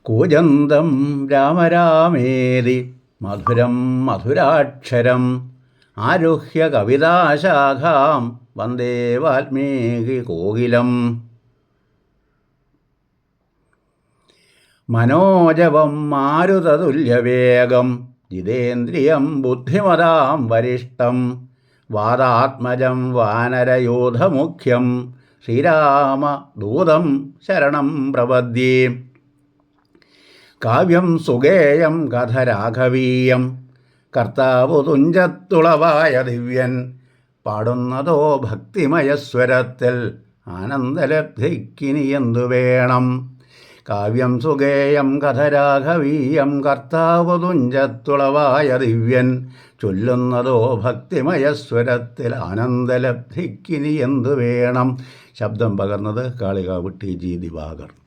കൂജന്തം രാമരാമേതി മധുരം മധുരാക്ഷരം ആരുഹ്യ കവിതാശാഖാം വന്ദേ വാൽമീകി കോകിലം. മനോജവം മാരുതതുല്യവേഗം ജിതേന്ദ്രിയം ബുദ്ധിമതാം വരിഷ്ടം വാദാത്മജം വാനരയൂഥമുഖ്യം ശ്രീരാമദൂതം ശരണം പ്രപദ്യേ. കാവ്യം സുഗേയം കഥ രാഘവീയം കർത്താവു തുഞ്ചത്തുളവായ ദിവ്യൻ പാടുന്നതോ ഭക്തിമയസ്വരത്തിൽ ആനന്ദലബ്ധിക്കിനി എന്തു വേണം. കാവ്യം സുഗേയം കഥ രാഘവീയം കർത്താവു തുഞ്ചത്തുളവായ ദിവ്യൻ ചൊല്ലുന്നതോ ഭക്തിമയസ്വരത്തിൽ ആനന്ദലബ്ധിക്കിനി എന്തു വേണം. ശബ്ദം പകർന്നത് കാളികാവ് ടി ജി ദിവാകർ.